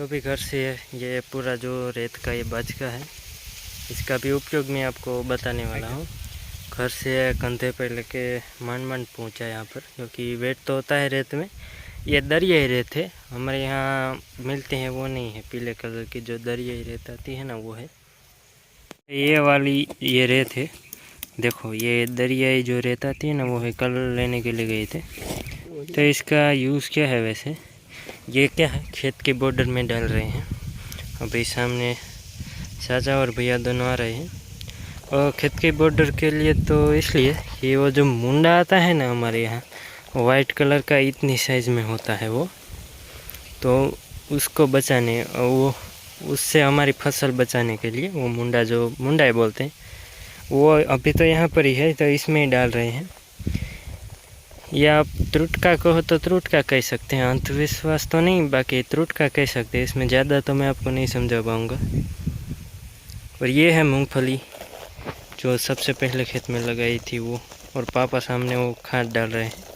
अभी घर से ये पूरा जो रेत का ये बचका है, इसका भी उपयोग मैं आपको बताने वाला हूँ। घर से कंधे पे लेके मान पहुँचा यहाँ पर, क्योंकि वेट तो होता है रेत में। ये दरियाई रेत है, हमारे यहाँ मिलते हैं वो नहीं है, पीले कलर की जो दरियाई रेत आती है ना वो है। ये वाली ये रेत है, देखो ये दरियाई जो रेत आती है ना वो है। कल लेने के लिए गए थे। तो इसका यूज़ क्या है वैसे, ये क्या है, खेत के बॉर्डर में डाल रहे हैं। अभी सामने चाचा और भैया दोनों आ रहे हैं। और खेत के बॉर्डर के लिए तो इसलिए ये वो जो मुंडा आता है ना हमारे यहाँ, वाइट कलर का इतनी साइज़ में होता है वो, तो उसको बचाने और वो उससे हमारी फसल बचाने के लिए वो मुंडा, जो मुंडा बोलते हैं, वो अभी तो यहाँ पर ही है, तो इसमें ही डाल रहे हैं। या आप त्रुटका कहो तो त्रुटका कह सकते हैं, अंधविश्वास तो नहीं, बाकी त्रुटका कह सकते हैं। इसमें ज़्यादा तो मैं आपको नहीं समझा पाऊँगा। और ये है मूंगफली जो सबसे पहले खेत में लगाई थी वो, और पापा सामने वो खाद डाल रहे हैं।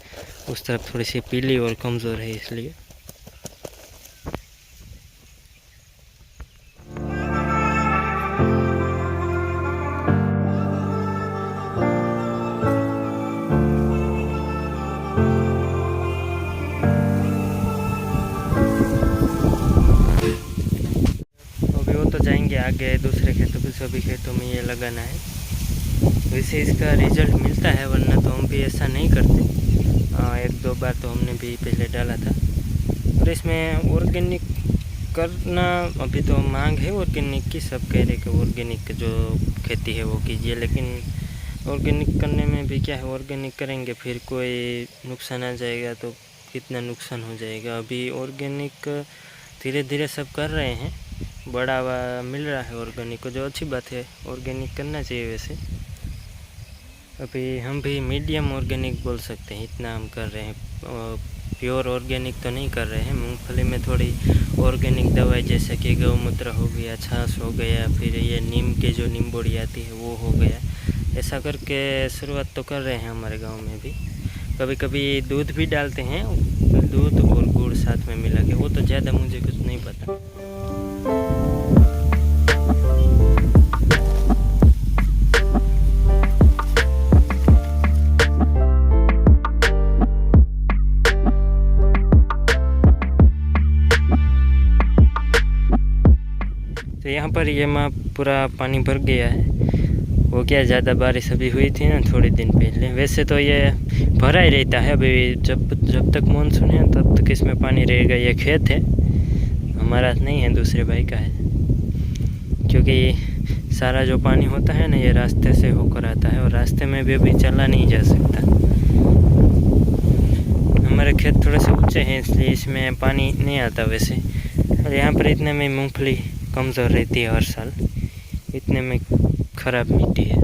उस तरफ थोड़ी सी पीली और कमज़ोर है इसलिए। अभी वो तो जाएंगे आगे दूसरे खेतों पे, सभी खेतों में ये लगाना है। वैसे इसका रिजल्ट मिलता है, वरना तो हम भी ऐसा नहीं करते। एक दो बार तो हमने भी पहले डाला था। और इसमें ऑर्गेनिक करना अभी तो मांग है ऑर्गेनिक की, सब कह रहे कि ऑर्गेनिक जो खेती है वो कीजिए, लेकिन ऑर्गेनिक करने में भी क्या है, ऑर्गेनिक करेंगे फिर कोई नुकसान आ जाएगा तो कितना नुकसान हो जाएगा। अभी ऑर्गेनिक धीरे धीरे सब कर रहे हैं, बढ़ावा मिल रहा है ऑर्गेनिक को, जो अच्छी बात है। ऑर्गेनिक करना चाहिए वैसे। अभी हम भी मीडियम ऑर्गेनिक बोल सकते हैं, इतना हम कर रहे हैं। प्योर ऑर्गेनिक तो नहीं कर रहे हैं। मूंगफली में थोड़ी ऑर्गेनिक दवाई जैसे कि गौमूत्र हो गया, छाछ हो गया, फिर ये नीम के जो नींबोड़ी आती है वो हो गया, ऐसा करके शुरुआत तो कर रहे हैं हमारे गांव में भी। कभी कभी दूध भी डालते हैं, दूध और गुड़ साथ में मिला के, वो तो ज़्यादा मुझे कुछ नहीं पता। तो यहाँ पर ये माँ पूरा पानी भर गया है। वो क्या, ज़्यादा बारिश अभी हुई थी ना थोड़े दिन पहले, वैसे तो ये भरा ही रहता है। अभी जब तक मानसून है तब तक इसमें पानी रहेगा। ये खेत है हमारा नहीं है, दूसरे भाई का है, क्योंकि सारा जो पानी होता है ना ये रास्ते से होकर आता है, और रास्ते में भी अभी चला नहीं जा सकता। हमारे खेत थोड़े से ऊंचे हैं इसलिए इसमें पानी नहीं आता वैसे। और यहाँ पर इतने में मूंगफली कमज़ोर रहती है हर साल, इतने में ख़राब मिट्टी है।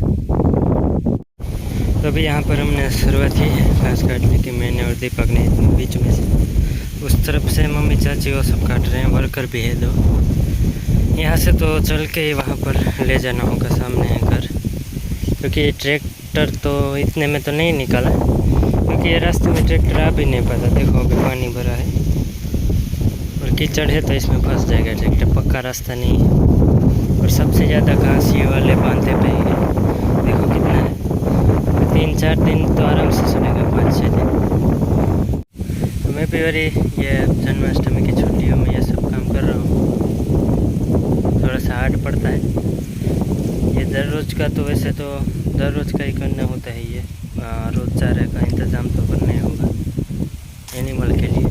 तो अभी यहाँ पर हमने शुरुआत की है घास काटने की, मैंने और दीपक ने बीच में से। उस तरफ से मम्मी चाची वो सब काट रहे हैं, वर्कर भी है दो। यहाँ से तो चल के ही वहाँ पर ले जाना होगा, सामने है घर, क्योंकि ट्रैक्टर तो इतने में तो नहीं निकाला, क्योंकि ये रास्ते में ट्रैक्टर आ भी नहीं पाता। देखो अभी पानी भरा है और कीचड़ है, तो इसमें फंस जाएगा ट्रैक्टर, पक्का रास्ता नहीं है। और सबसे ज़्यादा घास ये वाले बांधे पे है, देखो कितना है। 3-4 दिन तो आराम से चलेगा, 5-6 दिन। तो मैं भी अरे ये जन्माष्टमी की छुट्टियों में ये सब काम कर रहा हूँ, थोड़ा सा हार्ड पड़ता है ये। दररोज का तो वैसे तो दररोज का ही करना होता है ये, रोज़ चारे का इंतज़ाम तो करना ही होगा एनिमल के लिए।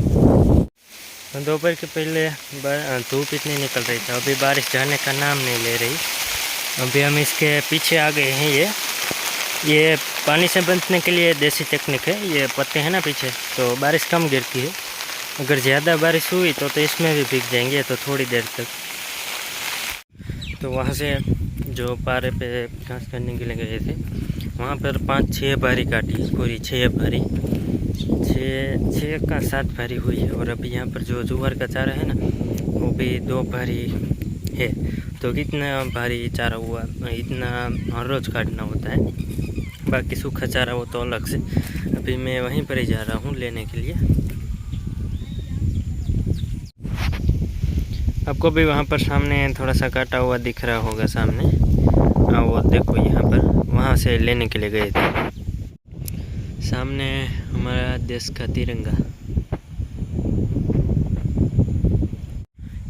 दोपहर के पहले धूप इतनी निकल रही थी, अभी बारिश जाने का नाम नहीं ले रही। अभी हम इसके पीछे आ गए हैं। ये पानी से बचने के लिए देसी टेक्निक है। ये पत्ते हैं ना पीछे, तो बारिश कम गिरती है। अगर ज़्यादा बारिश हुई तो इसमें भी भीग जाएंगे तो थोड़ी देर तक। तो वहाँ से जो पारे पे घास करने के लिए गए थे, वहाँ पर 5-6 बारी काटी, पूरी 6 बारी, 6 का 7 भारी हुई है। और अभी यहाँ पर जो जुआर का चारा है ना वो भी 2 भारी है। तो कितना भारी चारा हुआ, इतना हर रोज़ काटना होता है। बाकी सूखा चारा वो तो अलग से। अभी मैं वहीं पर ही जा रहा हूँ लेने के लिए। आपको भी वहाँ पर सामने थोड़ा सा काटा हुआ दिख रहा होगा सामने। हाँ वो देखो यहाँ पर, वहाँ से लेने के लिए गए थे। सामने हमारा देश का तिरंगा।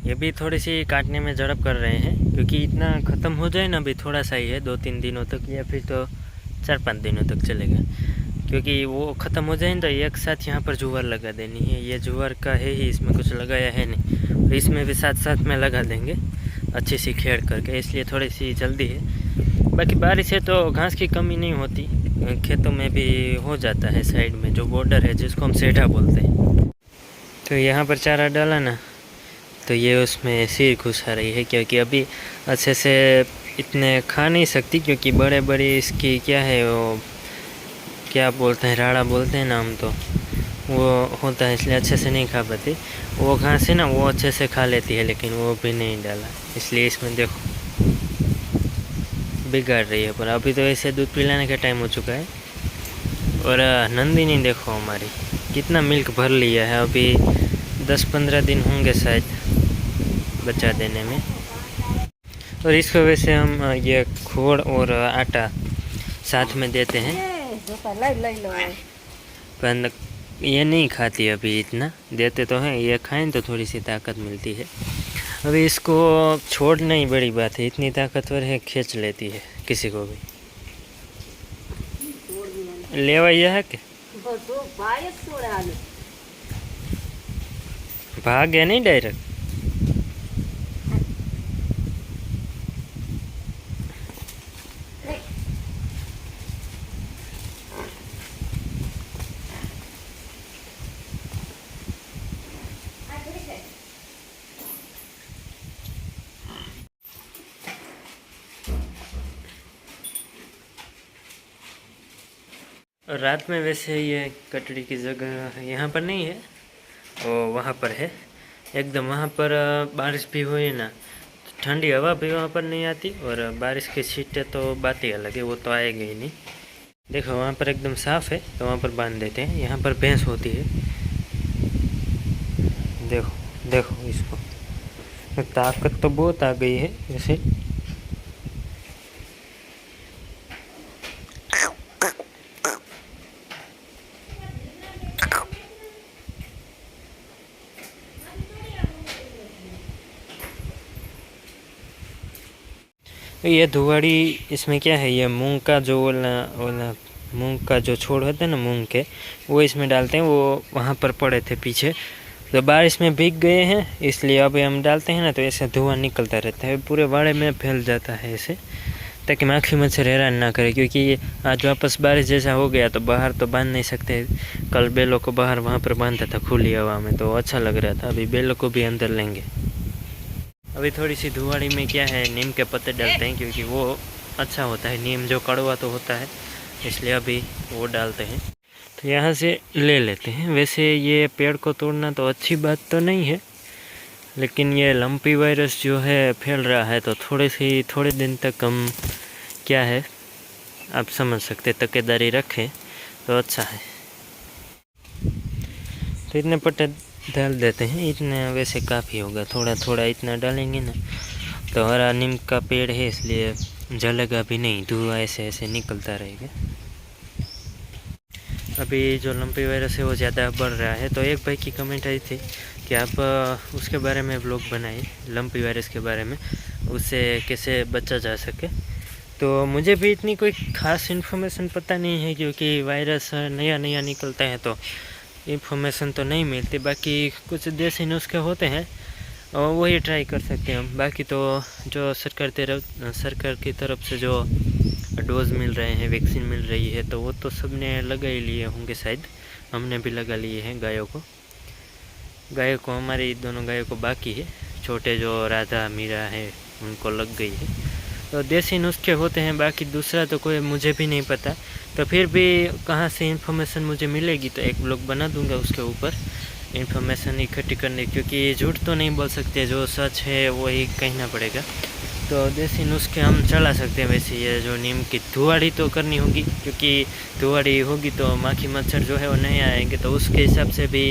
ये भी थोड़ी सी काटने में झड़प कर रहे हैं, क्योंकि इतना ख़त्म हो जाए ना, अभी थोड़ा सा ही है, 2-3 दिनों तक या फिर तो 4-5 दिनों तक चलेगा। क्योंकि वो ख़त्म हो जाए तो एक साथ यहाँ पर जुआर लगा देनी है। ये जुआर का है ही, इसमें कुछ लगाया है नहीं, और इसमें भी साथ साथ में लगा देंगे अच्छी सी खेड़ करके, इसलिए थोड़ी सी जल्दी है। बाकी बारिश है तो घास की कमी नहीं होती, खेतों में भी हो जाता है। साइड में जो बॉर्डर है जिसको हम सेढ़ा बोलते हैं, तो यहाँ पर चारा डाला ना, तो ये उसमें सिर घुसा रही है, क्योंकि अभी अच्छे से इतने खा नहीं सकती, क्योंकि बड़े बड़े इसकी क्या है वो, क्या बोलते हैं, राड़ा बोलते हैं ना हम, तो वो होता है, इसलिए अच्छे से नहीं खा पाती। वो घास है ना, वो अच्छे से खा लेती है, लेकिन वो भी नहीं डाला, इसलिए इसमें देखो बिगाड़ रही है। पर अभी तो ऐसे दूध पिलाने का टाइम हो चुका है। और नंदिनी देखो हमारी कितना मिल्क भर लिया है, अभी 10-15 दिन होंगे शायद बच्चा देने में। और इस वजह से हम ये खोड़ और आटा साथ में देते हैं, पर ये नहीं खाती अभी इतना, देते तो हैं, ये खाएं तो थोड़ी सी ताकत मिलती है। अभी इसको छोड़ना ही बड़ी बात है, इतनी ताकतवर है, खींच लेती है किसी को भी। लेवा यह है कि भाग गया नहीं डायरेक्ट। और रात में वैसे ये कटड़ी की जगह यहाँ पर नहीं है, वो वहाँ पर है एकदम। वहाँ पर बारिश भी हुई ना, तो ठंडी हवा भी वहाँ पर नहीं आती, और बारिश की छींटें तो बात ही अलग है, वो तो आएगी ही नहीं। देखो वहाँ पर एकदम साफ़ है, तो वहाँ पर बांध देते हैं। यहाँ पर भैंस होती है, देखो देखो इसको, ताकत तो बहुत आ गई है वैसे। ये धुआड़ी, इसमें क्या है, ये मूंग का जो मूंग का जो छोड़ होता है ना मूंग के, वो इसमें डालते हैं। वो वहाँ पर पड़े थे पीछे, तो बारिश में भीग गए हैं, इसलिए अभी हम डालते हैं ना, तो ऐसे धुआं निकलता रहता है, पूरे बाड़े में फैल जाता है ऐसे, ताकि माखी मच्छर हैरान ना करे। क्योंकि आज वापस बारिश जैसा हो गया तो बाहर तो बांध नहीं सकते। कल बैलों को बाहर वहाँ पर बांधा था खुली हवा में, तो अच्छा लग रहा था। अभी बैलों को भी अंदर लेंगे। अभी थोड़ी सी धुआड़ी में क्या है, नीम के पत्ते डालते हैं, क्योंकि वो अच्छा होता है। नीम जो कड़वा तो होता है, इसलिए अभी वो डालते हैं। तो यहाँ से ले लेते हैं। वैसे ये पेड़ को तोड़ना तो अच्छी बात तो नहीं है, लेकिन ये लंपी वायरस जो है फैल रहा है, तो थोड़े दिन तक हम क्या है आप समझ सकते, तकेदारी रखें तो अच्छा है। तो इतने पत्ते डाल देते हैं, इतना वैसे काफ़ी होगा। थोड़ा थोड़ा इतना डालेंगे ना, तो हरा नीम का पेड़ है, इसलिए जलेगा भी नहीं, धुआं ऐसे ऐसे निकलता रहेगा। अभी जो लंपी वायरस है वो ज़्यादा बढ़ रहा है, तो एक भाई की कमेंट आई थी कि आप उसके बारे में ब्लॉग बनाइए, लंपी वायरस के बारे में, उससे कैसे बचा जा सके। तो मुझे भी इतनी कोई ख़ास इन्फॉर्मेशन पता नहीं है, क्योंकि वायरस नया नया निकलता है तो इन्फॉर्मेशन तो नहीं मिलती। बाकी कुछ देसी नुस्खे होते हैं और वही ट्राई कर सकते हैं हम। बाकी तो जो सरकार की तरफ से जो डोज मिल रहे हैं, वैक्सीन मिल रही है, तो वो तो सब ने लगा ही लिए होंगे शायद। हमने भी लगा लिए हैं गायों को हमारी दोनों गायों को बाकी है। छोटे जो राधा मीरा है उनको लग गई है। तो देसी नुस्खे होते हैं, बाकी दूसरा तो कोई मुझे भी नहीं पता। तो फिर भी कहाँ से इन्फॉर्मेशन मुझे मिलेगी तो एक ब्लॉग बना दूंगा उसके ऊपर इन्फॉर्मेशन इकट्ठी करने, क्योंकि झूठ तो नहीं बोल सकते, जो सच है वही कहना पड़ेगा। तो देसी नुस्खे हम चला सकते हैं। वैसे ये जो नीम की धुआड़ी तो करनी होगी, क्योंकि धुआड़ी होगी तो माखी मच्छर जो है वो नहीं आएंगे, तो उसके हिसाब से भी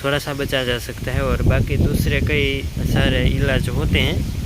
थोड़ा सा बचा जा सकता है। और बाकी दूसरे कई सारे इलाज होते हैं